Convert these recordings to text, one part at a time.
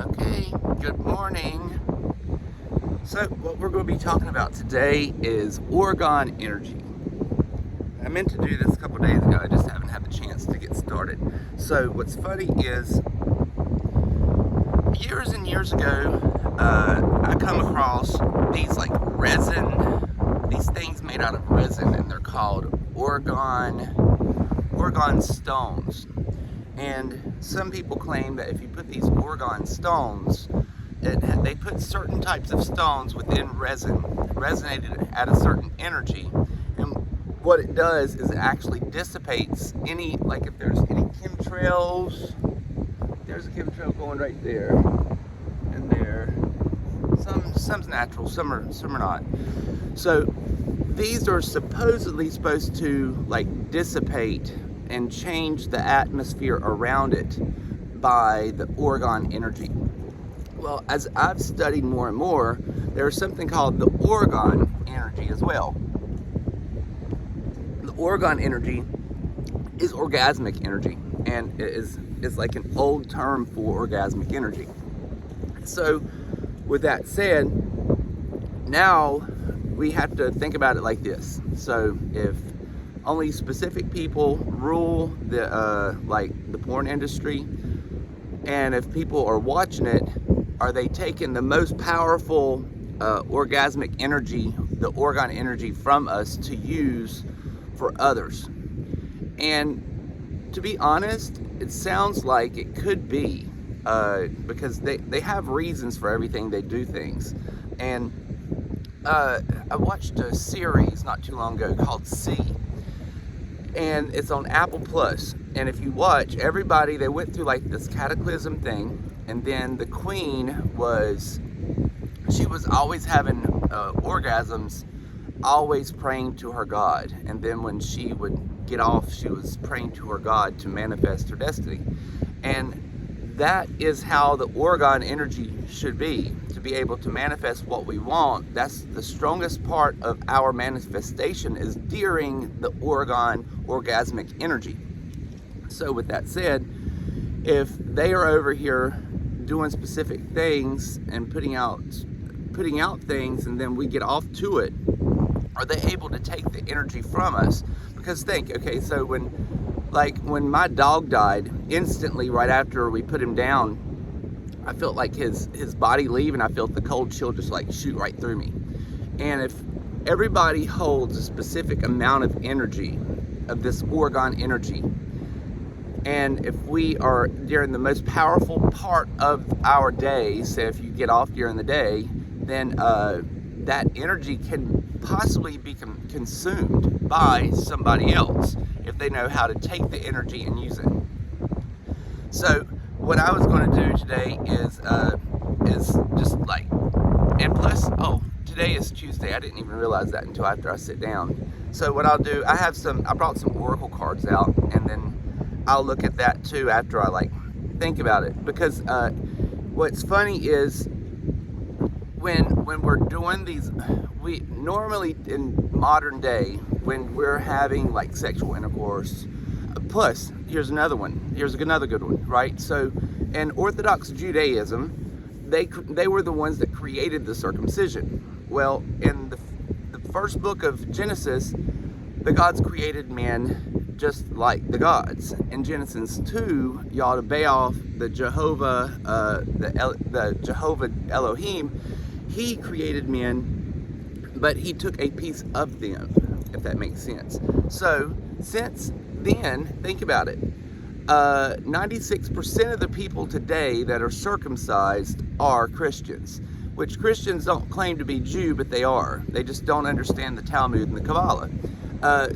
Okay, good morning. So what we're going to be talking about today is Orgone energy. I meant to do this a couple days ago, I just haven't had the chance to get started. So what's funny is, years and years ago, I come across these like these things made out of resin, and they're called Orgone stones. And some people claim that if you put these Orgone stones, they put certain types of stones within resin, resonated at a certain energy, and what it does is it actually dissipates any, like if there's any chemtrails, there's a chemtrail going right there, and there, some's natural, some are not. So these are supposedly supposed to like dissipate and change the atmosphere around it by the Orgone energy. Well, as I've studied more and more, there's something called the Orgone energy as well. The Orgone energy is orgasmic energy, and it is like an old term for orgasmic energy. So with that said, now we have to think about it like this. So if only specific people rule the like the porn industry, and if people are watching it, are they taking the most powerful orgasmic energy, the Orgone energy, from us to use for others? And to be honest, it sounds like it could be, because they have reasons for everything they do things. And I watched a series not too long ago called C, and it's on Apple Plus. And if you watch, everybody, they went through like this cataclysm thing, and then the queen she was always having orgasms, always praying to her God. And then when she would get off, she was praying to her God to manifest her destiny. And that is how the Orgone energy should be, to be able to manifest what we want. That's the strongest part of our manifestation, is during the Orgone orgasmic energy. So with that said, if they are over here doing specific things and putting out things, and then we get off to it, are they able to take the energy from us? Because think, okay, so when my dog died, instantly right after we put him down, I felt like his body leave, and I felt the cold chill just like shoot right through me. And if everybody holds a specific amount of energy, of this Orgone energy, and if we are during the most powerful part of our day, say if you get off during the day, then that energy can possibly be consumed by somebody else if they know how to take the energy and use it. So what I was going to do today is just like, and plus, today is Tuesday. I didn't even realize that until after I sit down. So what I'll do, I brought some Oracle cards out, and then I'll look at that too after I like think about it. Because what's funny is when we're doing these, we normally in modern day, when we're having like sexual intercourse, plus here's another good one, right? So in Orthodox Judaism, they were the ones that created the circumcision. Well, in the first book of Genesis, the gods created man just like the gods. In Genesis 2, Yahweh, the Jehovah, the Jehovah Elohim, he created men, but he took a piece of them, if that makes sense. So since then, think about it. 96% of the people today that are circumcised are Christians, which Christians don't claim to be Jew, but they are. They just don't understand the Talmud and the Kabbalah.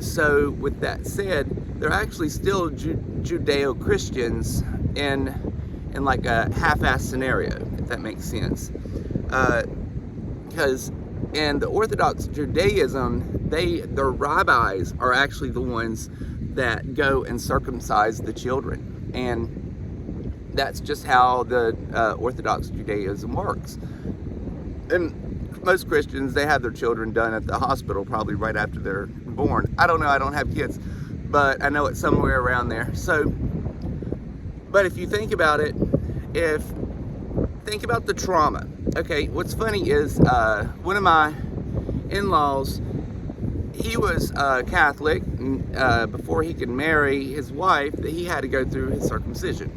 So with that said, they're actually still Judeo-Christians in like a half-assed scenario, if that makes sense. Because in the Orthodox Judaism, their rabbis are actually the ones that go and circumcise the children, and that's just how the Orthodox Judaism works. And most Christians, they have their children done at the hospital probably right after they're born. I don't know, I don't have kids, but I know it's somewhere around there. So, but if you think about it, think about the trauma. Okay, what's funny is one of my in-laws, he was Catholic, and before he could marry his wife, that he had to go through his circumcision.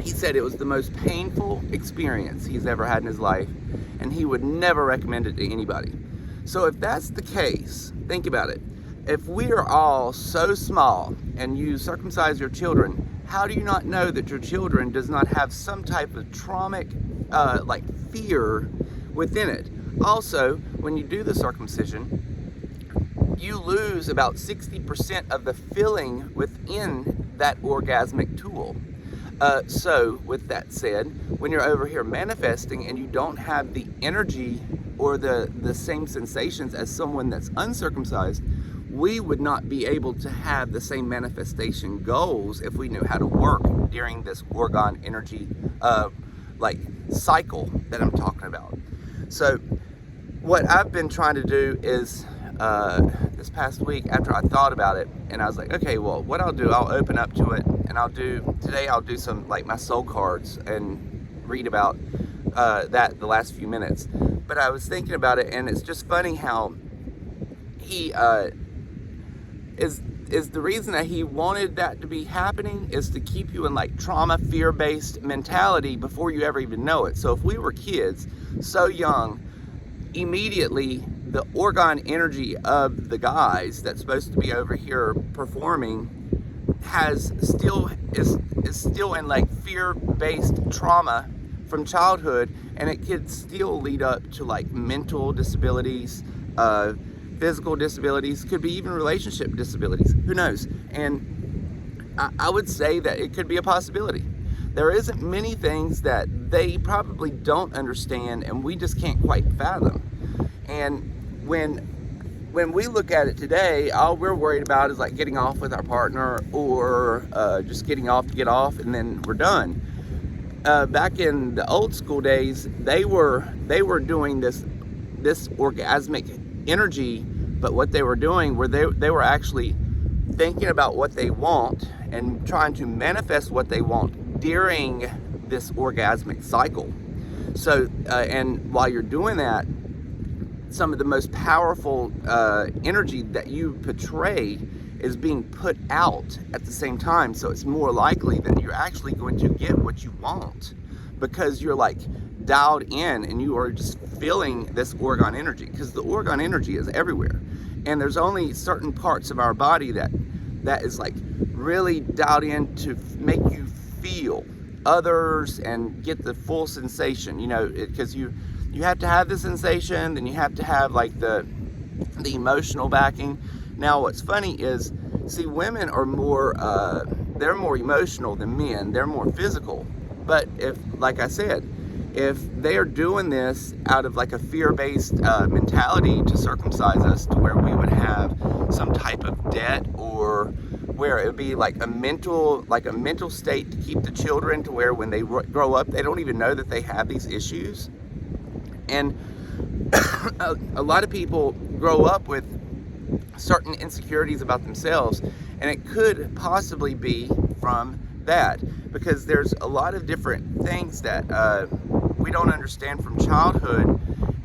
He said it was the most painful experience he's ever had in his life, and he would never recommend it to anybody. So if that's the case, think about it. If we are all so small and you circumcise your children, how do you not know that your children does not have some type of traumatic like fear within it? Also, when you do the circumcision, you lose about 60% of the feeling within that orgasmic tool. So with that said, when you're over here manifesting and you don't have the energy or the same sensations as someone that's uncircumcised, we would not be able to have the same manifestation goals if we knew how to work during this Orgone energy like cycle that I'm talking about. So what I've been trying to do is this past week, after I thought about it, and I was like, okay, well, what I'll do, I'll open up to it, and I'll do some like my soul cards and read about that the last few minutes. But I was thinking about it, and it's just funny how he is the reason that he wanted that to be happening is to keep you in like trauma, fear-based mentality before you ever even know it. So if we were kids so young, immediately the Orgone energy of the guys that's supposed to be over here performing is still in like fear-based trauma from childhood, and it could still lead up to like mental disabilities, physical disabilities, could be even relationship disabilities, who knows. And I would say that it could be a possibility. There isn't many things that they probably don't understand and we just can't quite fathom. And when we look at it today, all we're worried about is like getting off with our partner, or just getting off to get off and then we're done. Back in the old school days, they were doing this orgasmic energy, but what they were doing were they were actually thinking about what they want and trying to manifest what they want during this orgasmic cycle. So and while you're doing that, some of the most powerful energy that you portray is being put out at the same time. So it's more likely that you're actually going to get what you want, because you're like dialed in and you are just feeling this Orgone energy, because the Orgone energy is everywhere, and there's only certain parts of our body that is like really dialed in to make you feel others and get the full sensation, you know, because you have to have the sensation, then you have to have like the emotional backing. Now what's funny is, see, women are more they're more emotional than men, they're more physical. But if, like I said, if they are doing this out of like a fear-based mentality to circumcise us, to where we would have some type of debt, or where it would be like a mental state to keep the children to where when they grow up, they don't even know that they have these issues. And a lot of people grow up with certain insecurities about themselves, and it could possibly be from that, because there's a lot of different things that we don't understand from childhood,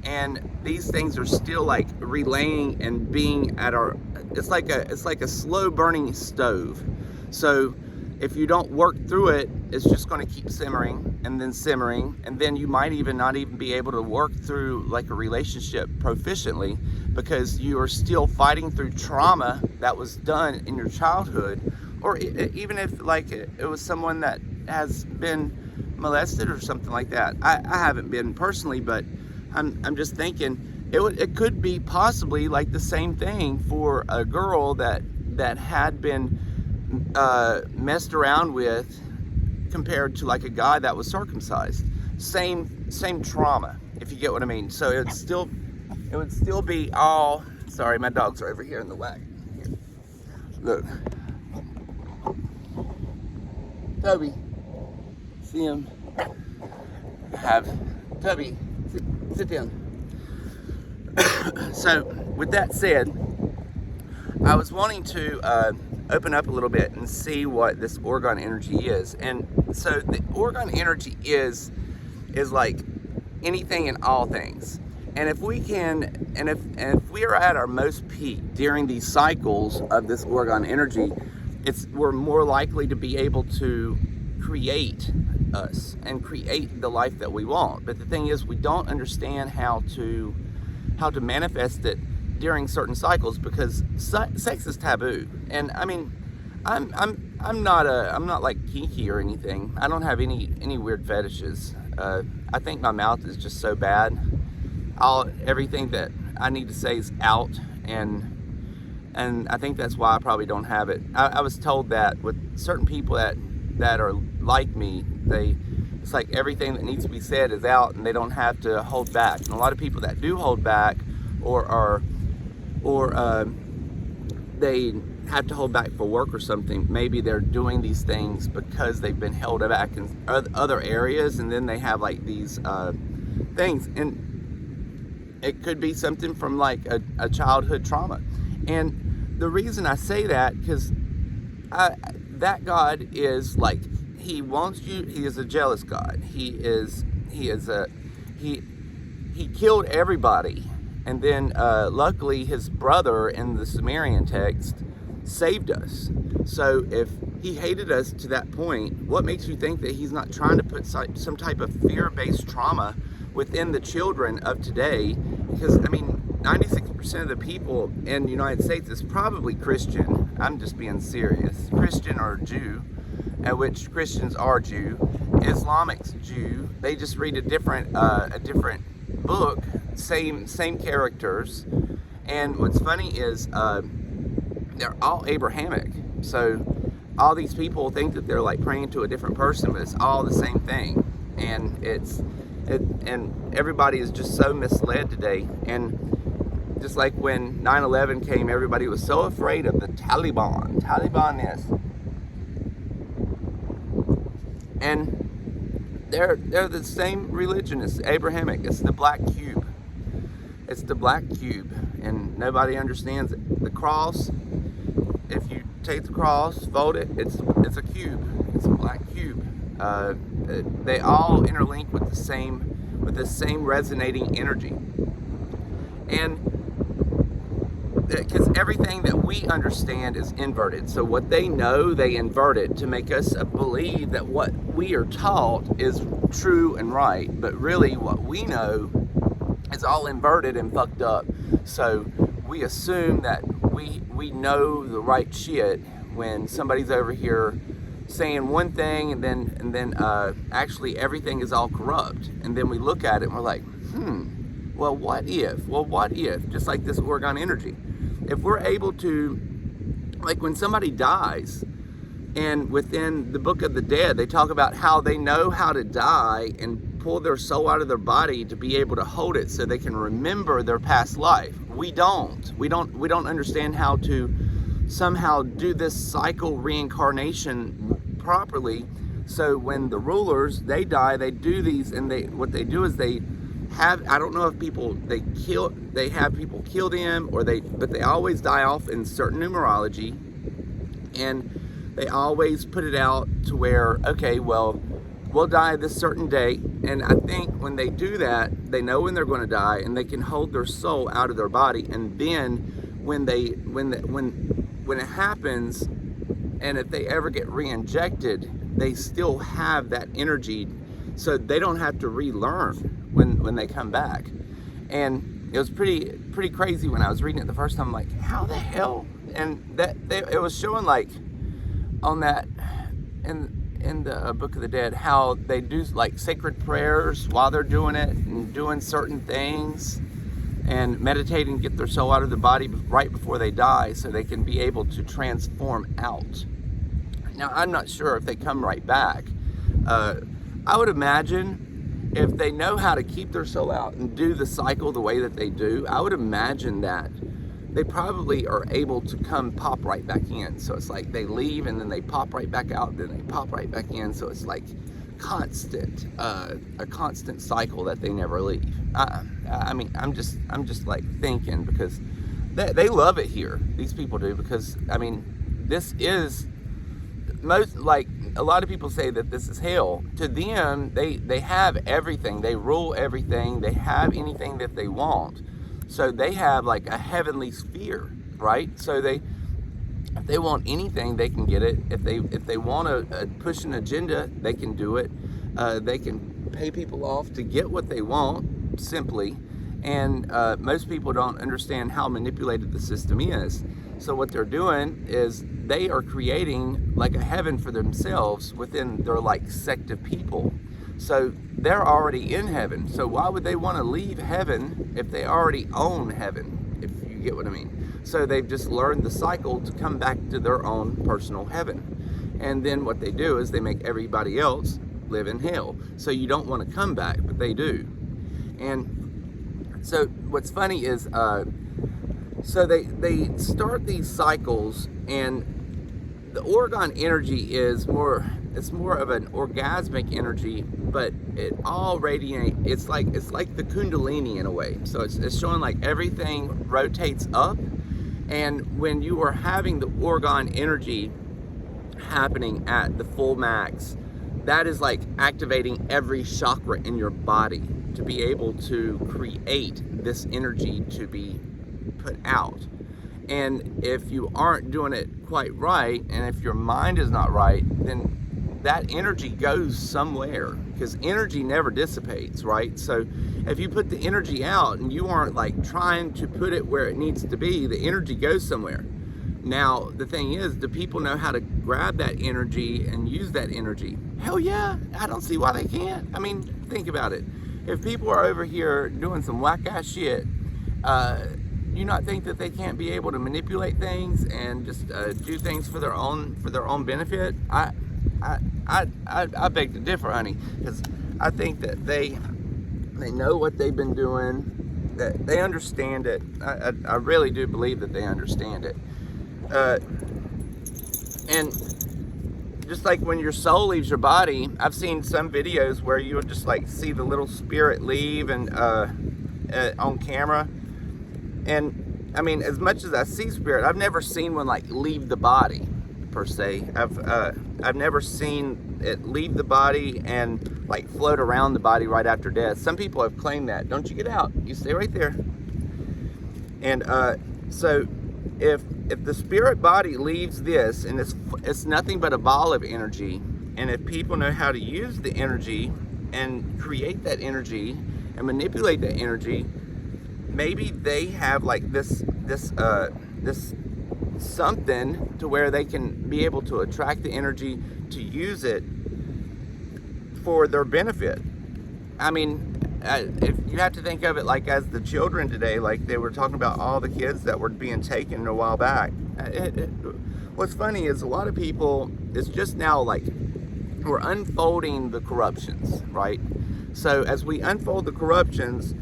and these things are still like relaying and being at our, it's like a slow burning stove. So if you don't work through it, it's just going to keep simmering, and then you might even not even be able to work through like a relationship proficiently, because you are still fighting through trauma that was done in your childhood, or even if like it was someone that has been molested or something like that. I haven't been personally, but I'm just thinking it could be possibly like the same thing for a girl that had been messed around with, compared to like a guy that was circumcised. Same trauma, if you get what I mean. So it would still be all, sorry, my dogs are over here in the wagon. Here. Look. Toby. See him? Toby, sit down. So with that said, I was wanting to open up a little bit and see what this Orgone energy is. And so the Orgone energy is is like anything and all things. And if we can, and if we are at our most peak during these cycles of this Orgone energy, we're more likely to be able to create us and create the life that we want. But the thing is, we don't understand how to manifest it during certain cycles, because sex is taboo. And I mean, I'm not like kinky or anything. I don't have any weird fetishes. I think my mouth is just so bad. Everything that I need to say is out, and I think that's why I probably don't have it. I was told that with certain people that are like me, it's like everything that needs to be said is out, and they don't have to hold back. And a lot of people that do hold back, or they have to hold back for work or something, maybe they're doing these things because they've been held back in other areas, and then they have like these things, and it could be something from like a childhood trauma. And the reason I say that, because that God is like, he wants you. He is a jealous God. He killed everybody, and then luckily his brother in the Sumerian text saved us. So if he hated us to that point, what makes you think that he's not trying to put some type of fear-based trauma within the children of today? Because I mean, 96% of the people in the United States is probably Christian. I'm just being serious. Christian or Jew, at which Christians are Jew. Islamic's Jew. They just read a different book, same characters. And what's funny is they're all Abrahamic. So all these people think that they're like praying to a different person, but it's all the same thing. And and everybody is just so misled today. And just like when 9/11 came, everybody was so afraid of the Taliban. Taliban is. And they're the same religion as Abrahamic. It's the black cube. It's the black cube, and nobody understands it. The cross, if you take the cross, fold it, it's a cube. It's a black cube. They all interlink with the same resonating energy. And because everything that we understand is inverted. So what they know, they invert it to make us believe that what we are taught is true and right. But really what we know is all inverted and fucked up. So we assume that we know the right shit when somebody's over here saying one thing, and then actually everything is all corrupt. And then we look at it and we're like, well, what if? Well, what if? Just like this Orgone energy. If we're able to, like when somebody dies, and within the Book of the Dead, they talk about how they know how to die and pull their soul out of their body to be able to hold it so they can remember their past life. We don't understand how to somehow do this cycle reincarnation properly. So when the rulers, they die, they do these, and what they do is they have, I don't know if they have people kill them, but they always die off in certain numerology, and they always put it out to where, okay, well, we'll die this certain day. And I think when they do that, they know when they're going to die, and they can hold their soul out of their body. And then when it happens, and if they ever get re-injected, they still have that energy, so they don't have to relearn when they come back. And it was pretty crazy when I was reading it the first time. I'm like, how the hell? And it was showing like on that in the Book of the Dead how they do like sacred prayers while they're doing it and doing certain things and meditating, get their soul out of the body right before they die so they can be able to transform out. Now, I'm not sure if they come right back. I would imagine if they know how to keep their soul out and do the cycle the way that they do, I would imagine that they probably are able to pop right back in. So it's like they leave and then they pop right back out, then they pop right back in. So it's like a constant cycle that they never leave. I mean, I'm just like thinking, because they love it here. These people do, because I mean, this is most, like a lot of people say that this is hell. To them, they have everything. They rule everything. They have anything that they want. So they have like a heavenly sphere, right? So if they want anything, they can get it. If they want to push an agenda, they can do it. They can pay people off to get what they want, simply. And most people don't understand how manipulated the system is. So what they're doing is they are creating like a heaven for themselves within their like sect of people. So they're already in heaven. So why would they want to leave heaven if they already own heaven, if you get what I mean? So they've just learned the cycle to come back to their own personal heaven. And then what they do is they make everybody else live in hell. So you don't want to come back, but they do. And so what's funny is, so they start these cycles, and the Orgone energy is more of an orgasmic energy, but it all radiates. It's like the Kundalini in a way. So it's showing like everything rotates up, and when you are having the Orgone energy happening at the full max, that is like activating every chakra in your body to be able to create this energy to be put out. And if you aren't doing it quite right, and if your mind is not right, then that energy goes somewhere, because energy never dissipates, right? So if you put the energy out and you aren't like trying to put it where it needs to be, the energy goes somewhere. Now, the thing is, do people know how to grab that energy and use that energy? Hell yeah, I don't see why they can't. I mean, think about it. If people are over here doing some whack-ass shit, you not think that they can't be able to manipulate things and just do things for their own benefit? I beg to differ, honey, because I think that they know what they've been doing, that they understand it. I really do believe that they understand it. And just like when your soul leaves your body, I've seen some videos where you'll just like see the little spirit leave and on camera. And I mean, as much as I see spirit, I've never seen one like leave the body per se. I've never seen it leave the body and like float around the body right after death. Some people have claimed that. Don't you get out, you stay right there. And so if the spirit body leaves this, and it's nothing but a ball of energy, and if people know how to use the energy and create that energy and manipulate that energy, maybe they have like this something to where they can be able to attract the energy to use it for their benefit. I mean, if you have to think of it like as the children today, like they were talking about all the kids that were being taken a while back. What's funny is a lot of people, it's just now like we're unfolding the corruptions, right? So as we unfold the corruptions,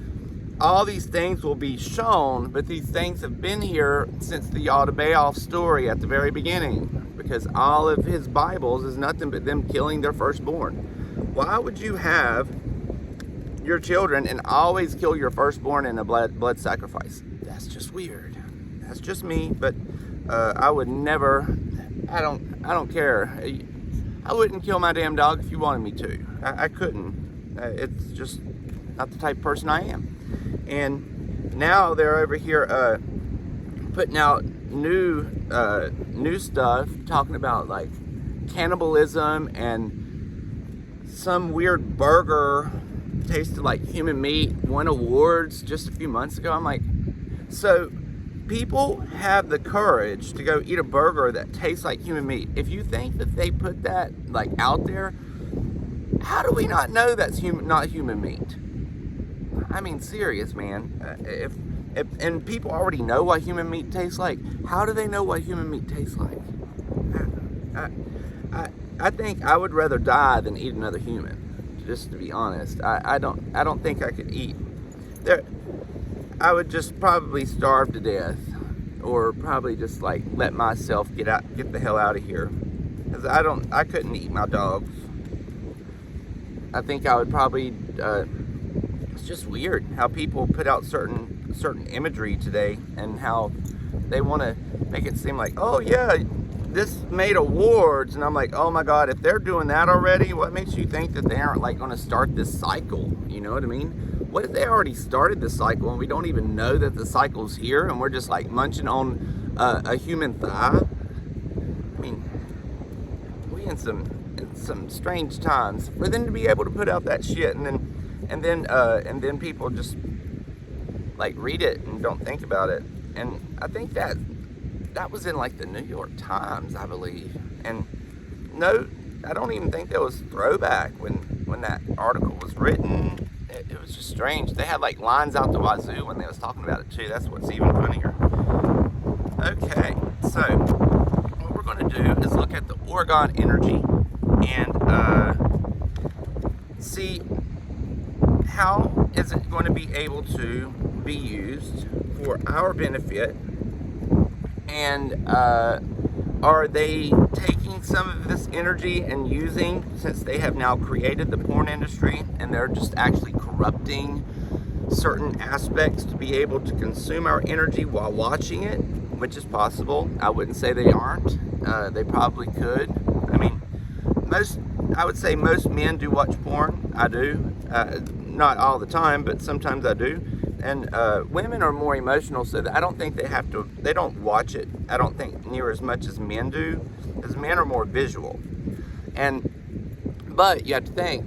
all these things will be shown, but these things have been here since the Yaldabaoth story at the very beginning, because all of his Bibles is nothing but them killing their firstborn. Why would you have your children and always kill your firstborn in a blood sacrifice? That's just weird. That's just me, but I would never, I don't care. I wouldn't kill my damn dog if you wanted me to. I couldn't. It's just not the type of person I am. And now they're over here putting out new stuff, talking about like cannibalism, and some weird burger tasted like human meat won awards just a few months ago. I'm like, so people have the courage to go eat a burger that tastes like human meat. If you think that they put that like out there, how do we not know that's not human meat? I mean, serious, man. If and people already know what human meat tastes like, how do they know what human meat tastes like? I think I would rather die than eat another human, just to be honest. I don't think I could eat. I would just probably starve to death, or probably just like let myself get the hell out of here, because I couldn't eat my dogs. I think I would probably. It's just weird how people put out certain imagery today, and how they want to make it seem like, oh yeah, this made awards, and I'm like, oh my God, if they're doing that already, what makes you think that they aren't like going to start this cycle? You know what I mean? What if they already started the cycle and we don't even know that the cycle's here, and we're just like munching on a human thigh? I mean, we in some strange times for them to be able to put out that shit, and then people just like read it and don't think about it. And I think that was in like the New York Times, I believe. And no, I don't even think that was throwback when that article was written. It was just strange. They had like lines out the wazoo when they was talking about it too. That's what's even funnier. Okay, so what we're going to do is look at the Orgone energy and see how is it going to be able to be used for our benefit, and are they taking some of this energy and using, since they have now created the porn industry, and they're just actually corrupting certain aspects to be able to consume our energy while watching it, which is possible. I wouldn't say they aren't. They probably could. I mean, I would say most men do watch porn. I do. Not all the time, but sometimes I do. And women are more emotional, so that I don't think they don't watch it, I don't think, near as much as men do, because men are more visual. But you have to think,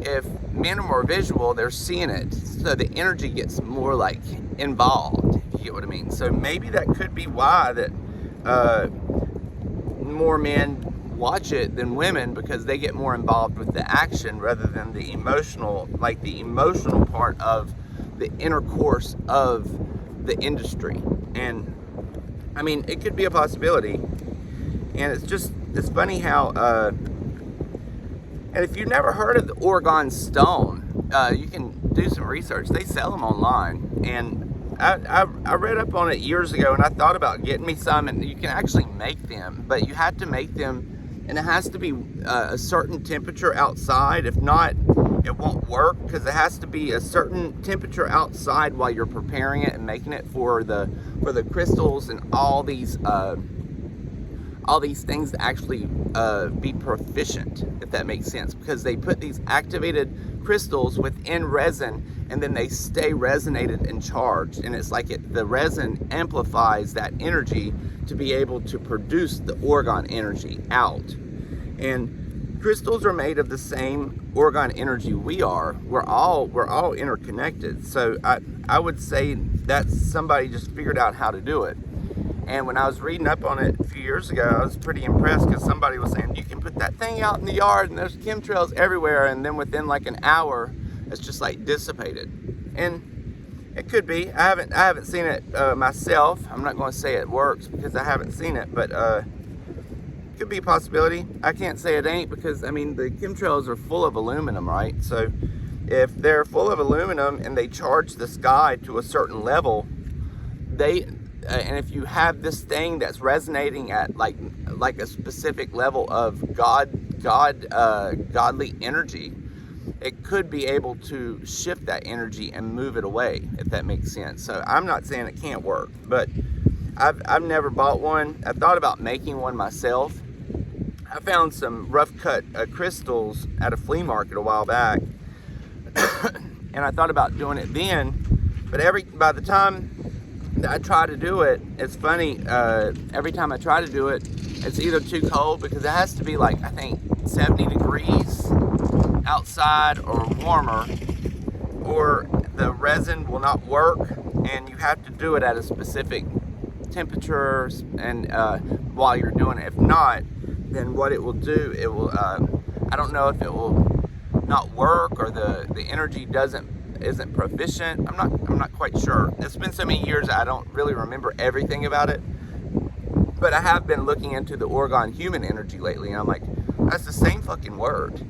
if men are more visual, they're seeing it, so the energy gets more like involved, if you get what I mean. So maybe that could be why that more men watch it than women, because they get more involved with the action rather than the emotional part of the intercourse of the industry. And I mean, it could be a possibility. And it's funny how and if you've never heard of the Orgone stone, you can do some research. They sell them online, and I read up on it years ago, and I thought about getting me some. And you can actually make them, but you have to make them, and it has to be a certain temperature outside. If not, it won't work, because it has to be a certain temperature outside while you're preparing it and making it for the crystals and all these things to actually be proficient, if that makes sense, because they put these activated crystals within resin, and then they stay resonated and charged, and it's like the resin amplifies that energy to be able to produce the Orgone energy out. And crystals are made of the same Orgone energy we are. We're all interconnected. So I would say that somebody just figured out how to do it. And when I was reading up on it a few years ago, I was pretty impressed, because somebody was saying you can put that thing out in the yard and there's chemtrails everywhere, and then within like an hour it's just like dissipated. And it could be. I haven't seen it myself. I'm not going to say it works because I haven't seen it, but could be a possibility. I can't say it ain't, because I mean, the chemtrails are full of aluminum, right? So if they're full of aluminum and they charge the sky to a certain level, and if you have this thing that's resonating at like a specific level of godly energy, it could be able to shift that energy and move it away, if that makes sense. So I'm not saying it can't work, but I've never bought one. I thought about making one myself. I found some rough cut crystals at a flea market a while back, and I thought about doing it then, but by the time that I try to do it, it's funny, every time I try to do it, it's either too cold, because it has to be like, I think 70 degrees outside or warmer, or the resin will not work, and you have to do it at a specific temperature and while you're doing it. If not, then what it will do, it will I don't know if it will not work, or the energy isn't proficient. I'm not quite sure. It's been so many years I don't really remember everything about it, but I have been looking into the Orgone human energy lately, and I'm like, that's the same fucking word.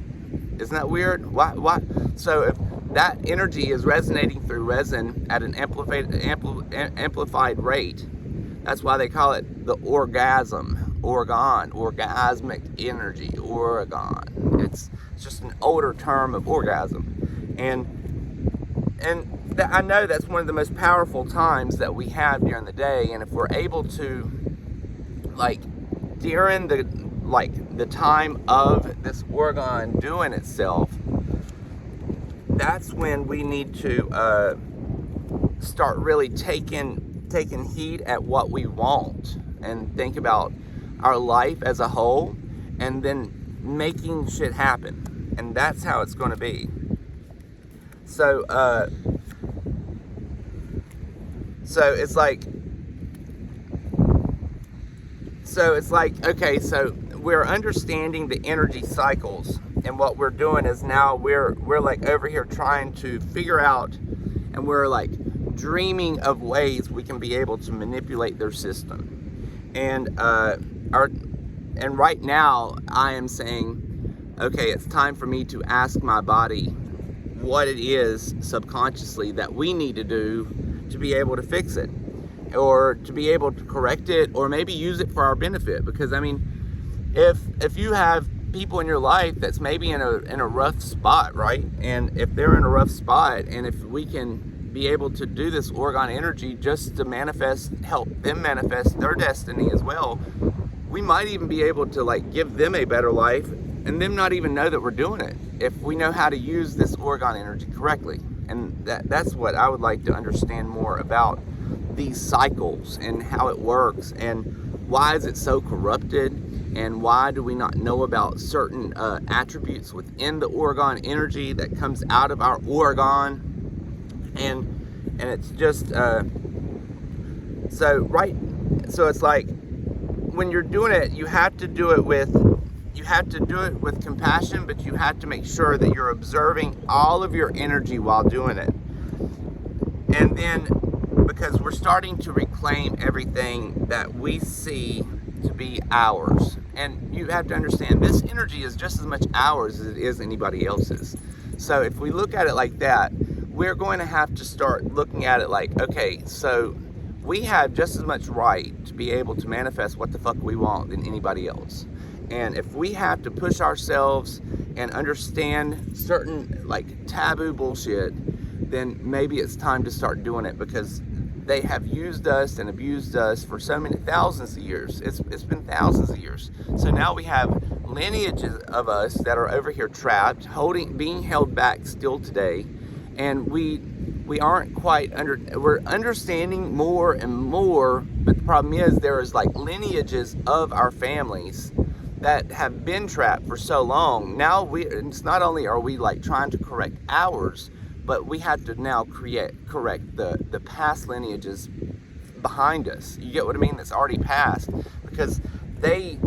Isn't that weird? Why? So if that energy is resonating through resin at an amplified rate, that's why they call it the orgasmic energy, Orgone. It's just an older term of orgasm. And I know that's one of the most powerful times that we have during the day, and if we're able to like during the time of this orgone doing itself, that's when we need to start really taking heed at what we want and think about our life as a whole, and then making shit happen. And that's how it's going to be. So it's like, okay, so we're understanding the energy cycles, and what we're doing is now we're like over here trying to figure out, and we're like dreaming of ways we can be able to manipulate their system. And right now I am saying, okay, it's time for me to ask my body what it is subconsciously that we need to do to be able to fix it, or to be able to correct it, or maybe use it for our benefit. Because I mean, if you have people in your life that's maybe in a rough spot, right? And if they're in a rough spot, and if we can be able to do this Orgone energy just to help them manifest their destiny as well, we might even be able to like give them a better life and them not even know that we're doing it, if we know how to use this Orgone energy correctly. And that's what I would like to understand more about these cycles and how it works, and why is it so corrupted, and why do we not know about certain attributes within the Orgone energy that comes out of our Orgone. And it's just so it's like, when you're doing it, you have to do it with compassion, but you have to make sure that you're observing all of your energy while doing it. And then, because we're starting to reclaim everything that we see to be ours. And you have to understand, this energy is just as much ours as it is anybody else's. So if we look at it like that, we're going to have to start looking at it like, okay, so we have just as much right to be able to manifest what the fuck we want than anybody else. And if we have to push ourselves and understand certain like taboo bullshit, then maybe it's time to start doing it, because they have used us and abused us for so many thousands of years. It's been thousands of years. So now we have lineages of us that are over here trapped, being held back still today, and we aren't quite we're understanding more and more. But the problem is, there is like lineages of our families that have been trapped for so long. Now it's not only are we like trying to correct ours, but we have to now correct the past lineages behind us. You get what I mean? That's already passed, because they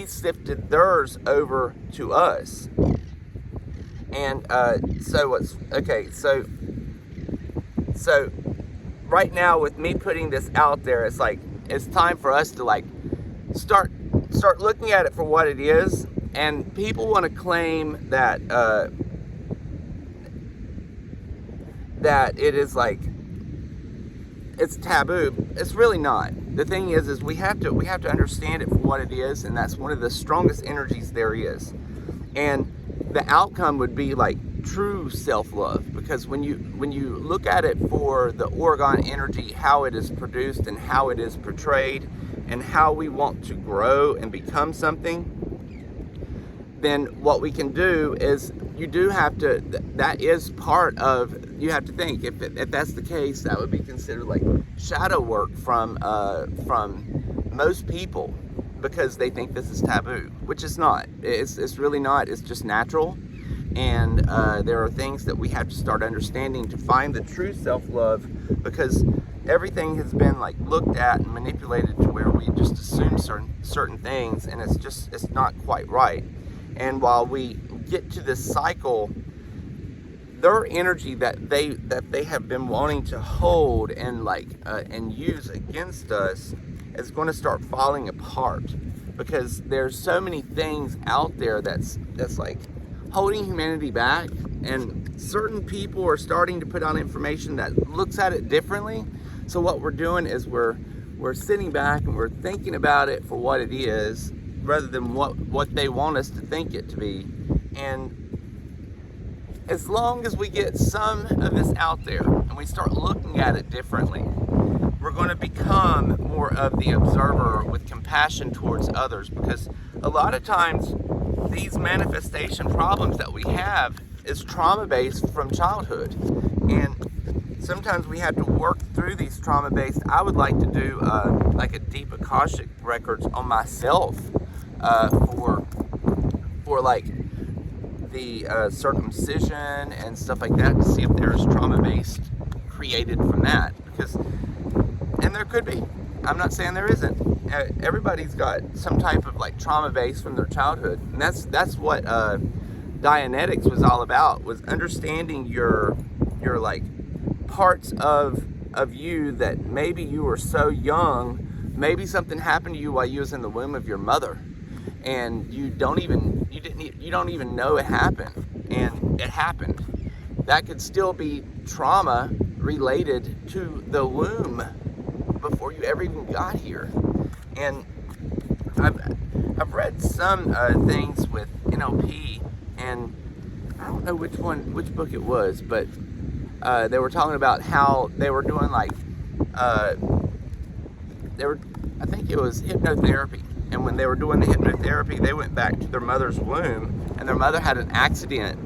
sifted theirs over to us. And so right now, with me putting this out there, it's like, it's time for us to like start looking at it for what it is. And people want to claim that that it is like, it's taboo. It's really not. The thing is we have to understand it for what it is, and that's one of the strongest energies there is. And the outcome would be like true self-love, because when you look at it for the Orgone energy, how it is produced and how it is portrayed, and how we want to grow and become something, then what we can do is, you do have to, that is part of, you have to think, if that's the case, that would be considered like shadow work from most people, because they think this is taboo, which is not. It's really not. It's just natural. And there are things that we have to start understanding to find the true self-love, because everything has been like looked at and manipulated to where we just assume certain things, and it's not quite right. And while we get to this cycle, their energy that they have been wanting to hold and and use against us is going to start falling apart, because there's so many things out there that's like holding humanity back, and certain people are starting to put out information that looks at it differently. So what we're doing is we're sitting back and we're thinking about it for what it is, rather than what they want us to think it to be. And as long as we get some of this out there and we start looking at it differently, we're going to become more of the observer with compassion towards others, because a lot of times these manifestation problems that we have is trauma based from childhood, and sometimes we have to work through these trauma based. I would like to do like a deep Akashic records on myself for like the circumcision and stuff like that, to see if there's trauma based created from that, because, and there could be, I'm not saying there isn't. Everybody's got some type of like trauma base from their childhood, and that's what Dianetics was all about, was understanding your like parts of you that maybe you were so young, maybe something happened to you while you was in the womb of your mother, and you don't even know it happened, and it happened. That could still be trauma related to the womb before you ever even got here. And I've read some things with NLP, and I don't know which book it was, but they were talking about how they were doing like I think it was hypnotherapy, and when they were doing the hypnotherapy, they went back to their mother's womb, and their mother had an accident,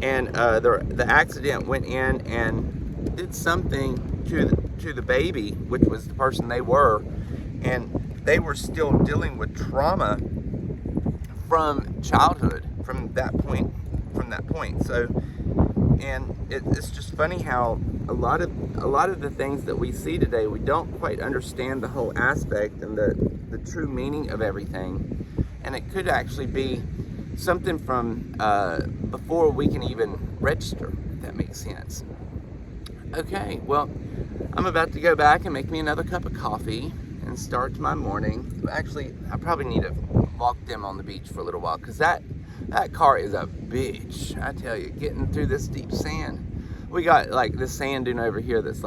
and the accident went in and did something to the baby, which was the person they were, and they were still dealing with trauma from childhood, from that point. So, and it's just funny how a lot of the things that we see today, we don't quite understand the whole aspect and the true meaning of everything, and it could actually be something from before we can even register, if that makes sense. Okay, well, I'm about to go back and make me another cup of coffee and start my morning. Actually, I probably need to walk them on the beach for a little while, because that car is a bitch, I tell you, getting through this deep sand. We got like this sand dune over here that's it's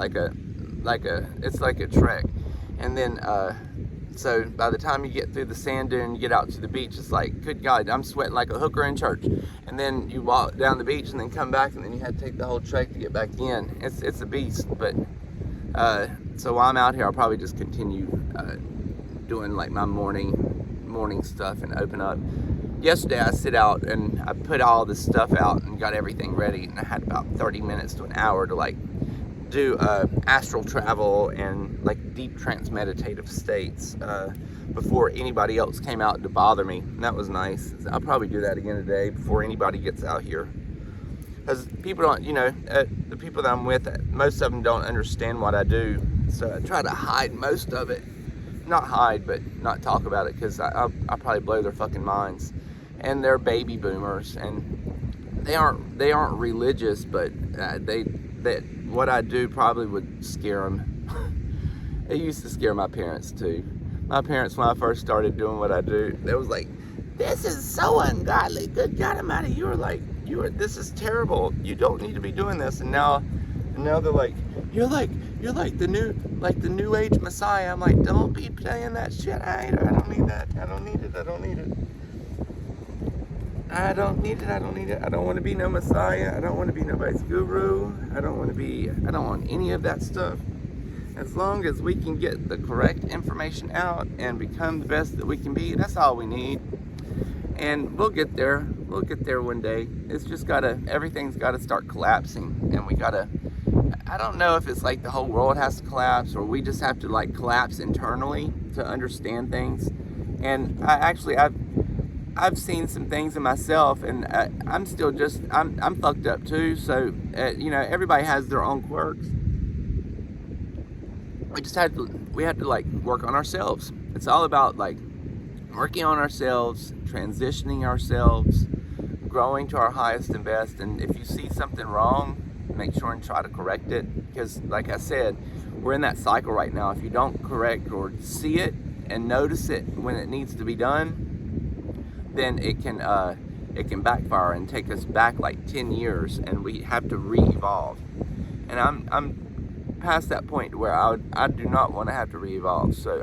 like a trek, and then so by the time you get through the sand dune, you get out to the beach, it's like, good God, I'm sweating like a hooker in church. And then you walk down the beach and then come back, and then you had to take the whole trek to get back in. It's a beast. But so while I'm out here, I'll probably just continue doing like my morning stuff and open up. Yesterday I sit out and I put all this stuff out and got everything ready, and I had about 30 minutes to an hour to like do astral travel and like deep trance meditative states before anybody else came out to bother me, and that was nice. I'll probably do that again today before anybody gets out here, because people don't, the people that I'm with, most of them don't understand what I do, so I try to hide most of it. Not hide, but not talk about it, because I'll probably blow their fucking minds. And they're baby boomers, and they aren't religious, but what I do probably would scare them. It used to scare my parents too. My parents, when I first started doing what I do, they was like, "This is so ungodly. Good God Almighty, this is terrible. You don't need to be doing this." And now they're like, "You're like the new age Messiah." I'm like, "Don't be saying that shit. I don't need that. I don't need it. I don't need it. I don't need it. I don't need it. I don't want to be no Messiah. I don't want to be nobody's guru. I don't want any of that stuff. As long as we can get the correct information out and become the best that we can be, that's all we need. And we'll get there. We'll get there one day. It's just everything's gotta start collapsing, and I don't know if it's like the whole world has to collapse, or we just have to like collapse internally to understand things. And I've seen some things in myself, and I'm still I'm fucked up too. So everybody has their own quirks. We have to like work on ourselves. It's all about like working on ourselves, transitioning ourselves, growing to our highest and best. And if you see something wrong, make sure and try to correct it, because like I said, we're in that cycle right now. If you don't correct or see it and notice it when it needs to be done, then it can backfire and take us back like 10 years, and we have to re-evolve. And I'm past that point where I do not want to have to re-evolve. So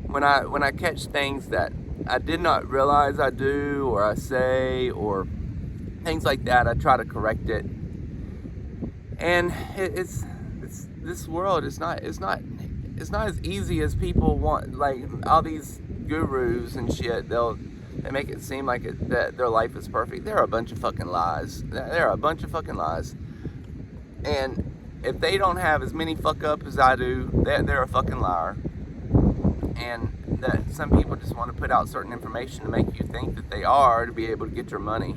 when I catch things that I did not realize I do, or I say, or things like that, I try to correct it. And this world is not it's not as easy as people want. Like all these gurus and shit, they make it seem like that their life is perfect. They're a bunch of fucking lies. They're a bunch of fucking lies. And if they don't have as many fuck up as I do, they're a fucking liar. And that some people just want to put out certain information to make you think that they are, to be able to get your money.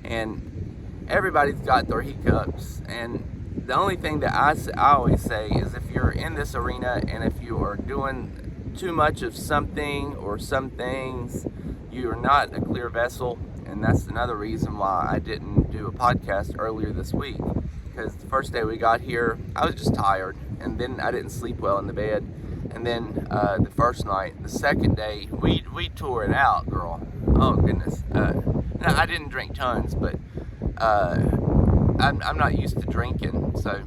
And everybody's got their hiccups. And the only thing that I always say is, if you're in this arena and if you are doing too much of something or some things, you are not a clear vessel. And that's another reason why I didn't do a podcast earlier this week. Because the first day we got here, I was just tired. And then I didn't sleep well in the bed. And then the first night, the second day, we tore it out, girl. Oh goodness. No, I didn't drink tons, but I'm not used to drinking, so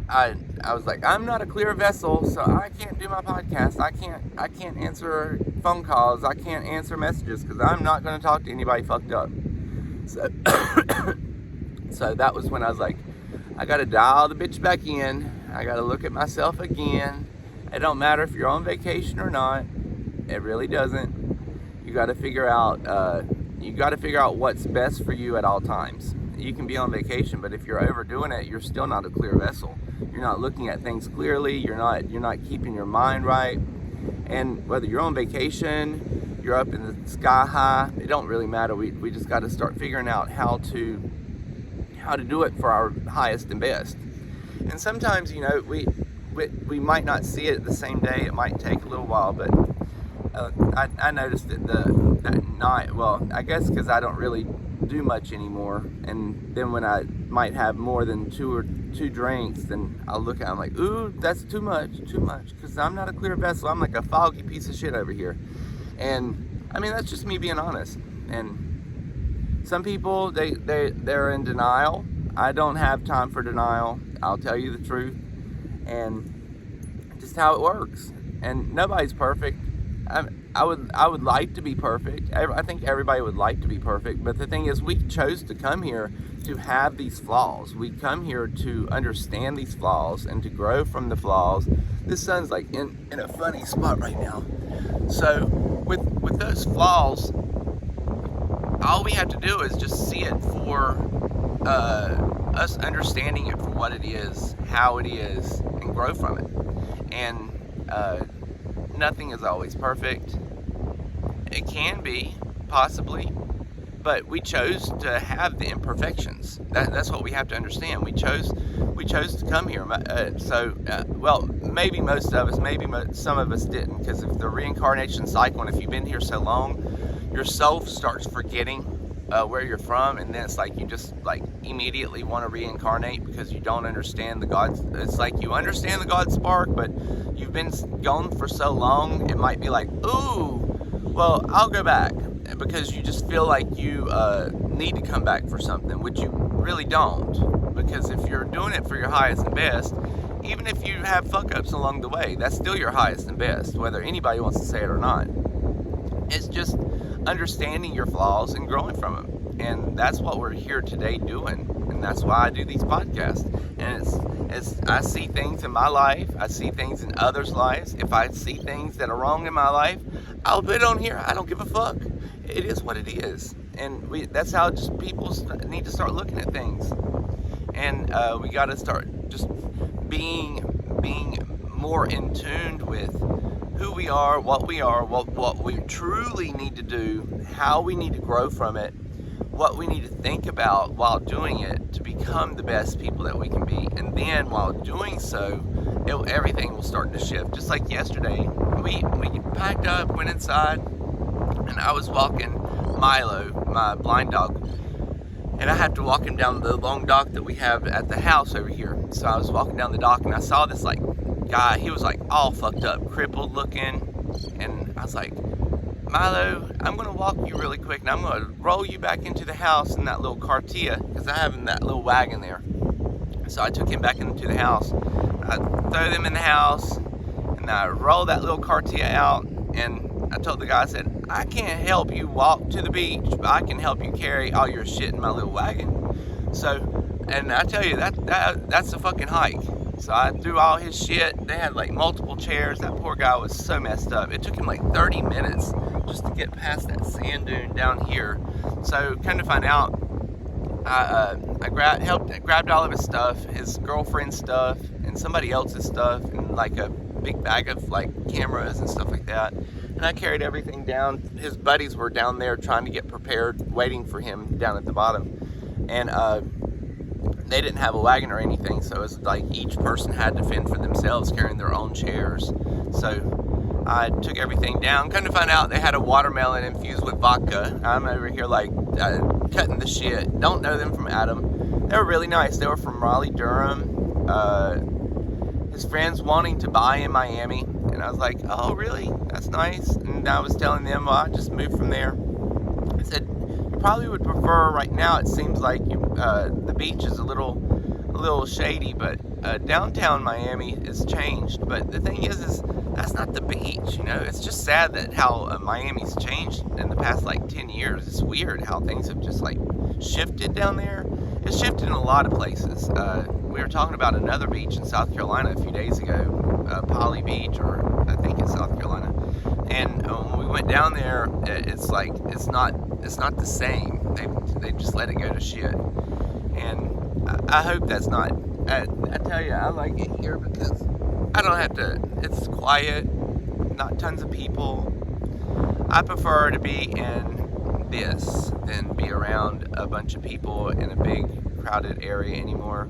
I was like, I'm not a clear vessel, so I can't do my podcast. I can't answer phone calls. I can't answer messages because I'm not going to talk to anybody fucked up. So so that was when I was like, I got to dial the bitch back in. I got to look at myself again. It don't matter if you're on vacation or not. It really doesn't. You got to figure out what's best for you at all times. You can be on vacation, but if you're overdoing it, you're still not a clear vessel. You're not looking at things clearly. You're not keeping your mind right. And whether you're on vacation, you're up in the sky high, it don't really matter. We just got to start figuring out how to do it for our highest and best. And sometimes, we might not see it the same day. It might take a little while, but I noticed that that night, well, I guess because I don't really do much anymore, and then when I might have more than two drinks, then I'll look at it, I'm like, ooh, that's too much, because I'm not a clear vessel. I'm like a foggy piece of shit over here. And I mean, that's just me being honest. And some people, they're in denial. I don't have time for denial. I'll tell you the truth. And just how it works. And nobody's perfect. I would like to be perfect. I think everybody would like to be perfect. But the thing is, we chose to come here to have these flaws. We come here to understand these flaws and to grow from the flaws. This sun's like in a funny spot right now. So with those flaws, all we have to do is just see it for us understanding it for what it is, how it is, and grow from it. And nothing is always perfect. It can be, possibly, but we chose to have the imperfections. That's what we have to understand. We chose to come here. Well, maybe most of us, some of us didn't, because if the reincarnation cycle, and if you've been here so long, your soul starts forgetting where you're from, and then it's like you just like immediately want to reincarnate because you don't understand the God. It's like you understand the God spark, but you've been gone for so long, it might be like, ooh, well, I'll go back, because you just feel like you need to come back for something, which you really don't. Because if you're doing it for your highest and best, even if you have fuck-ups along the way, that's still your highest and best, whether anybody wants to say it or not. It's just understanding your flaws and growing from them. And that's what we're here today doing. And that's why I do these podcasts. And it's I see things in my life. I see things in others' lives. If I see things that are wrong in my life, I'll put it on here. I don't give a fuck. It is what it is. And that's how just people need to start looking at things. And we got to start just being more in tune with who we are, what we truly need to do, how we need to grow from it, what we need to think about while doing it to become the best people that we can be. And then while doing so, everything will start to shift. Just like yesterday, we packed up, went inside, and I was walking Milo, my blind dog, and I have to walk him down the long dock that we have at the house over here. So I was walking down the dock, and I saw this like guy. He was like all fucked up, crippled looking, and I was like, Milo, I'm gonna walk you really quick, and I'm gonna roll you back into the house in that little cartia, because I have that little wagon there. So I took him back into the house. I throw them in the house, and I roll that little cartia out, and I told the guy, I said, I can't help you walk to the beach, but I can help you carry all your shit in my little wagon. So, and I tell you, that's a fucking hike. So I threw all his shit. They had like multiple chairs. That poor guy was so messed up. It took him like 30 minutes just to get past that sand dune down here. So come to find out, I grabbed all of his stuff, his girlfriend's stuff, and somebody else's stuff, and like a big bag of like cameras and stuff like that. And I carried everything down. His buddies were down there trying to get prepared, waiting for him down at the bottom. And they didn't have a wagon or anything, so it's like each person had to fend for themselves, carrying their own chairs. So I took everything down. Come to find out, they had a watermelon infused with vodka. I'm over here like cutting the shit. Don't know them from Adam. They were really nice. They were from Raleigh, Durham. His friends wanting to buy in Miami, and I was like, oh really? That's nice. And I was telling them, well, I just moved from there. I said, you probably would prefer right now. It seems like the beach is a little shady, but downtown Miami has changed. But the thing is that's not the beach, you know. It's just sad that how Miami's changed in the past like 10 years. It's weird how things have just like shifted down there. It's shifted in a lot of places. We were talking about another beach in South Carolina a few days ago, Poly Beach, or I think it's South Carolina. And when we went down there, it's like it's not the same. They just let it go to shit. And I hope that's not. I tell you, I like it here because I don't have to. It's quiet, not tons of people. I prefer to be in this than be around a bunch of people in a big crowded area anymore.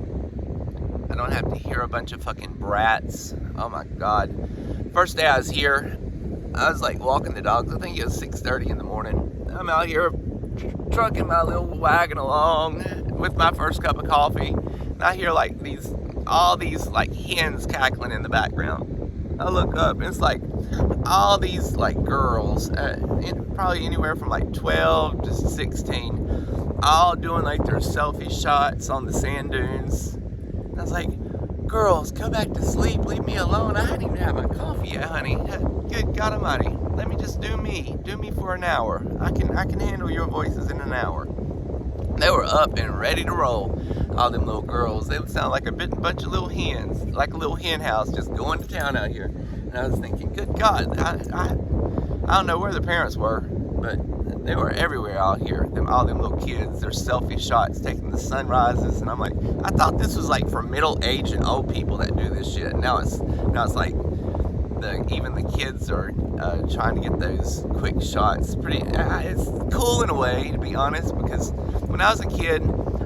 I don't have to hear a bunch of fucking brats. Oh my god. First day I was here, I was like walking the dogs. I think it was 6:30 in the morning. I'm out here trucking my little wagon along with my first cup of coffee. And I hear like all these like hens cackling in the background. I look up and it's like all these like girls, probably anywhere from like 12 to 16, all doing like their selfie shots on the sand dunes. And I was like, girls, go back to sleep, leave me alone. I hadn't even had my coffee yet, honey. Good God Almighty, let me just do me for an hour. I can handle your voices in an hour. They were up and ready to roll. All them little girls, they would sound like a bunch of little hens, like a little hen house just going to town out here. And I was thinking, good God, I don't know where the parents were, but they were everywhere out here. All them little kids, their selfie shots, taking the sunrises, and I'm like, I thought this was like for middle-aged and old people that do this shit. Now it's like even the kids are trying to get those quick shots. It's cool in a way, to be honest, because when I was a kid,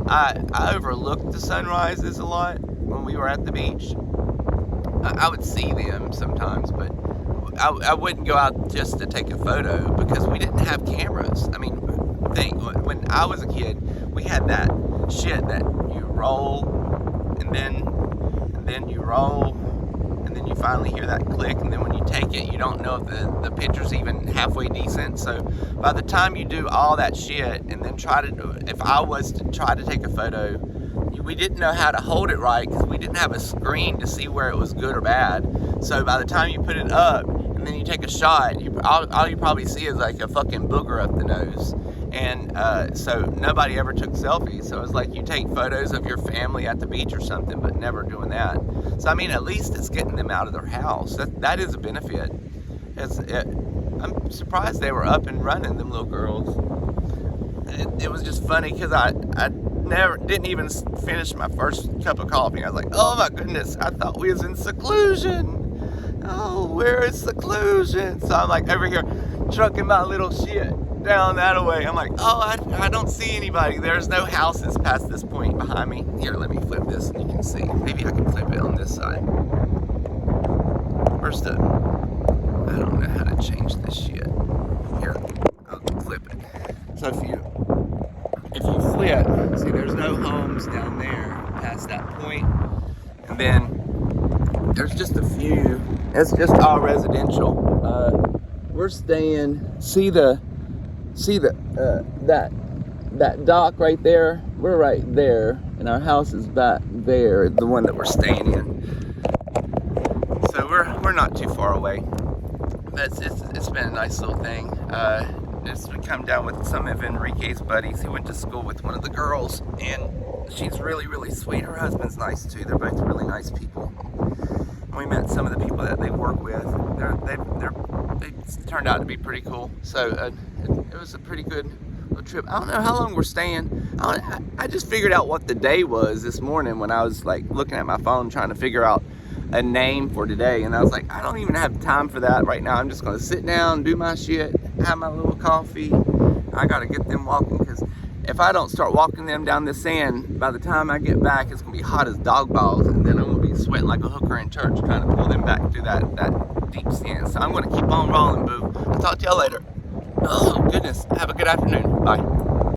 I overlooked the sunrises a lot when we were at the beach. I would see them sometimes, but I wouldn't go out just to take a photo because we didn't have cameras. I mean, when I was a kid, we had that shit that you roll and then you roll and then you finally hear that click, and then when you take it, you don't know if the picture's even halfway decent. So by the time you do all that shit and then if I was to try to take a photo, we didn't know how to hold it right because we didn't have a screen to see where it was good or bad. So by the time you put it up and then you take a shot, all you probably see is like a fucking booger up the nose. And so nobody ever took selfies. So it's like you take photos of your family at the beach or something, but never doing that. So I mean, at least it's getting them out of their house. That is a benefit. I'm surprised they were up and running, them little girls. It was just funny because I didn't even finish my first cup of coffee. I was like, oh my goodness, I thought we was in seclusion. Oh, where is seclusion? So I'm like over here trucking my little shit down that way. I'm like, oh, I don't see anybody. There's no houses past this point behind me. Here, let me flip this and you can see. Maybe I can flip it on this side. Where's I don't know how to change this shit. Here, I'll flip it. So if you flip, see there's no homes down there past that point. And then there's just a few. It's just all residential. We're staying, see that dock right there? We're right there, and our house is back there, the one that we're staying in. So we're not too far away. It's been a nice little thing. We come down with some of Enrique's buddies. He went to school with one of the girls, and she's really, really sweet. Her husband's nice too. They're both really nice people. We met some of the people that they work with. They turned out to be pretty cool. So it was a pretty good little trip. I don't know how long we're staying. I just figured out what the day was this morning when I was like looking at my phone trying to figure out a name for today, and I was like, I don't even have time for that right now. I'm just gonna sit down, do my shit, have my little coffee. I gotta get them walking, because if I don't start walking them down the sand, by the time I get back, it's gonna be hot as dog balls, and then I'm gonna be sweating like a hooker in church trying to pull them back through that deep sand. So I'm gonna keep on rolling, boo. I'll talk to y'all later. Oh goodness, have a good afternoon. Bye.